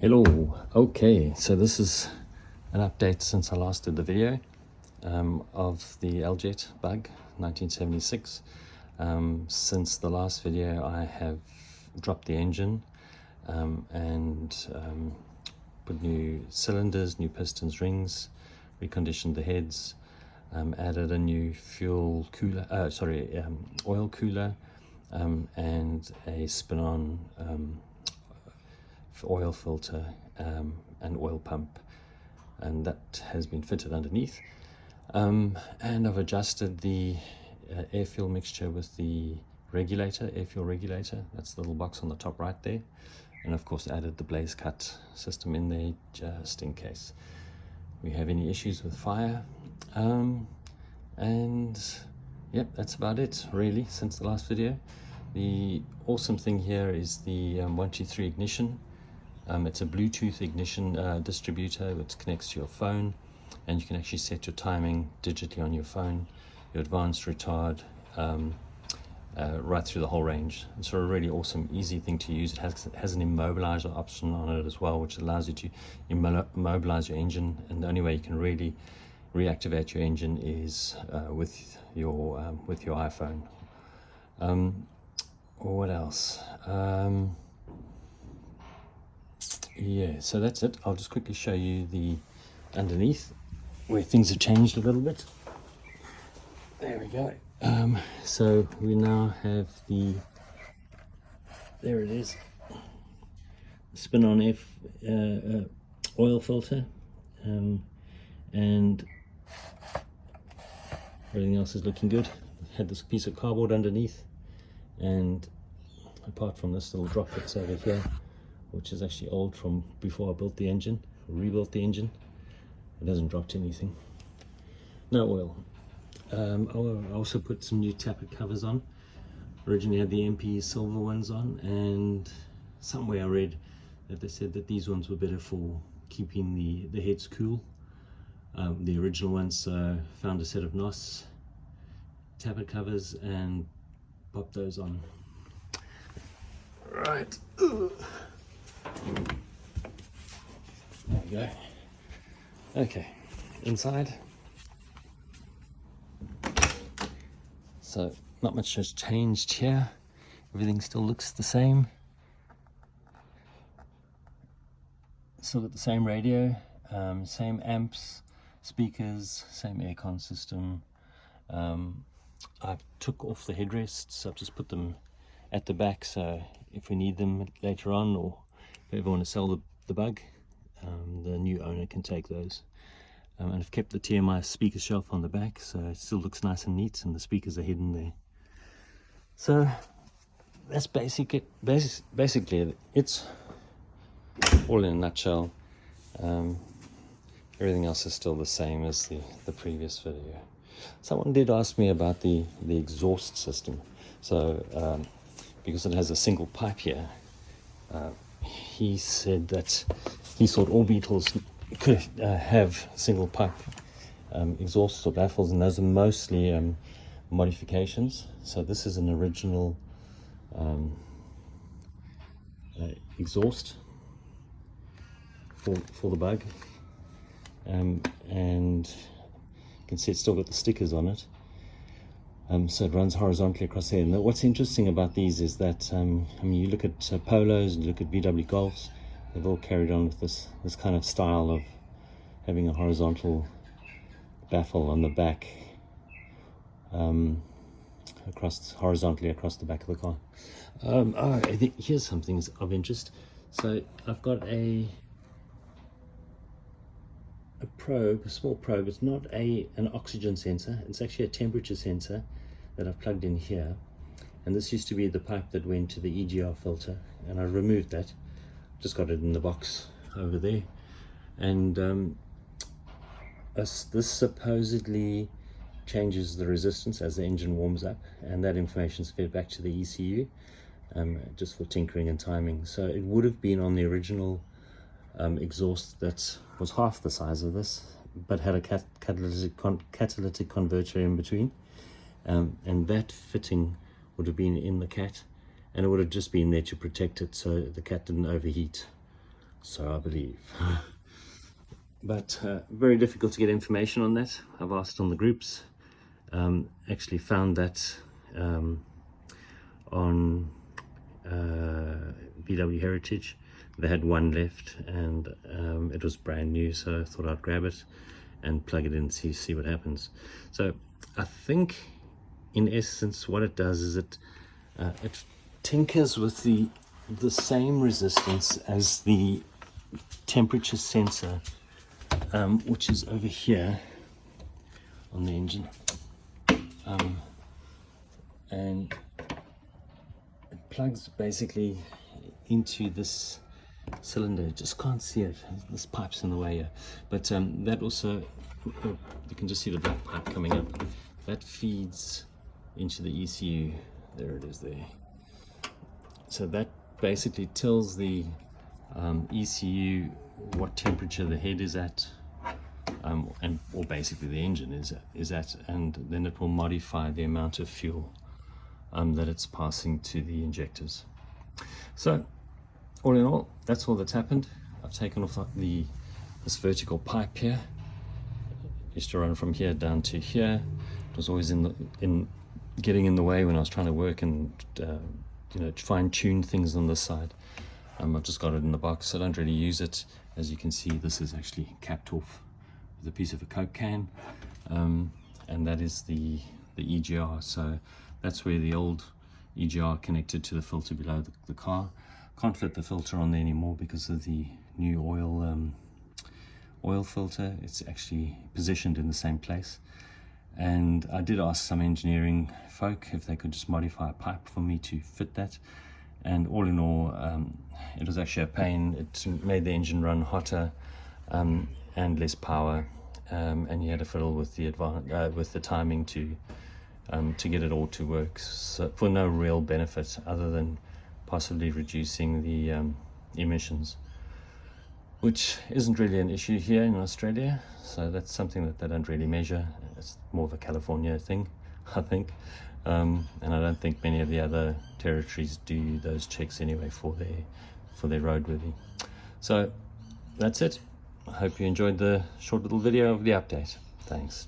Hello. Okay, so this is an update since I last did the video of the L-Jet bug 1976. Since the last video I have dropped the engine and put new cylinders, new pistons, rings, reconditioned the heads, added a new fuel cooler, oil cooler, and a spin-on oil filter and oil pump, and that has been fitted underneath, and I've adjusted the air fuel mixture with the regulator, air fuel regulator. That's the little box on the top right there, and of course added the blaze cut system in there just in case we have any issues with fire. And yep, that's about it really since the last video. The awesome thing here is the 123 ignition. It's a Bluetooth ignition distributor which connects to your phone, and you can actually set your timing digitally on your phone, your advanced, retard, right through the whole range. It's a really awesome, easy thing to use. It has an immobilizer option on it as well, which allows you to immobilize your engine, and the only way you can really reactivate your engine is with your iPhone. What else? Yeah, so that's it. I'll just quickly show you the underneath where things have changed a little bit. There we go. So we now have there it is, spin-on oil filter, and everything else is looking good. Had this piece of cardboard underneath, and apart from this little drop that's over here, which is actually old from before I built the engine, rebuilt the engine, it hasn't dropped anything. No oil. I also put some new tappet covers on. Originally had the MP silver ones on, and somewhere I read that they said that these ones were better for keeping the heads cool. The original ones, found a set of NOS tappet covers and popped those on. Right. There we go. Okay, inside. So not much has changed here. Everything still looks the same. Still got the same radio, same amps, speakers, same aircon system. I took off the headrests. I've just put them at the back, so if we need them later on, or if we ever want to sell the bug, the new owner can take those. And I've kept the TMI speaker shelf on the back, so it still looks nice and neat, and the speakers are hidden there. So that's basically it's all in a nutshell. Everything else is still the same as the previous video. Someone did ask me about the exhaust system. So because it has a single pipe here, he said that he thought all Beetles could have single pipe exhausts or baffles, and those are mostly modifications. So this is an original exhaust for the bug, and you can see it's still got the stickers on it. So it runs horizontally across there. And what's interesting about these is that, I mean, you look at Polos and you look at VW Golfs, they've all carried on with this kind of style of having a horizontal baffle on the back, horizontally across the back of the car. I think here's something of interest. So I've got a probe, a small probe. It's not an oxygen sensor, it's actually a temperature sensor that I've plugged in here, and this used to be the pipe that went to the EGR filter, and I removed that. Just got it in the box over there, and this supposedly changes the resistance as the engine warms up, and that information is fed back to the ECU, just for tinkering and timing. So it would have been on the original exhaust that was half the size of this, but had a catalytic converter in between, and that fitting would have been in the cat, and it would have just been there to protect it so the cat didn't overheat. so I believe. But very difficult to get information on that. I've asked on the groups. Actually found that on VW Heritage. They had one left, and it was brand new, so I thought I'd grab it and plug it in and see what happens. So I think in essence what it does is it tinkers with the same resistance as the temperature sensor, which is over here on the engine, and it plugs basically into this cylinder. Just can't see it, this pipe's in the way here, but that also, you can just see the black pipe coming up, that feeds into the ECU. There it is there. So that basically tells the ECU what temperature the head is at, or basically the engine is at, and then it will modify the amount of fuel that it's passing to the injectors. So all in all, that's all that's happened. I've taken off this vertical pipe here. Used to run from here down to here. It was always getting in the way when I was trying to work and fine-tune things on this side. I've just got it in the box. I don't really use it. As you can see, this is actually capped off with a piece of a Coke can, and that is the EGR. So that's where the old EGR connected to the filter below the car. Can't fit the filter on there anymore because of the new oil filter. It's actually positioned in the same place. And I did ask some engineering folk if they could just modify a pipe for me to fit that. And all in all, it was actually a pain. It made the engine run hotter and less power, and you had to fiddle with the timing to get it all to work, so for no real benefit other than possibly reducing the emissions, which isn't really an issue here in Australia. So that's something that they don't really measure. It's more of a California thing, I think. And I don't think many of the other territories do those checks anyway for their roadworthy. So that's it. I hope you enjoyed the short little video of the update. Thanks.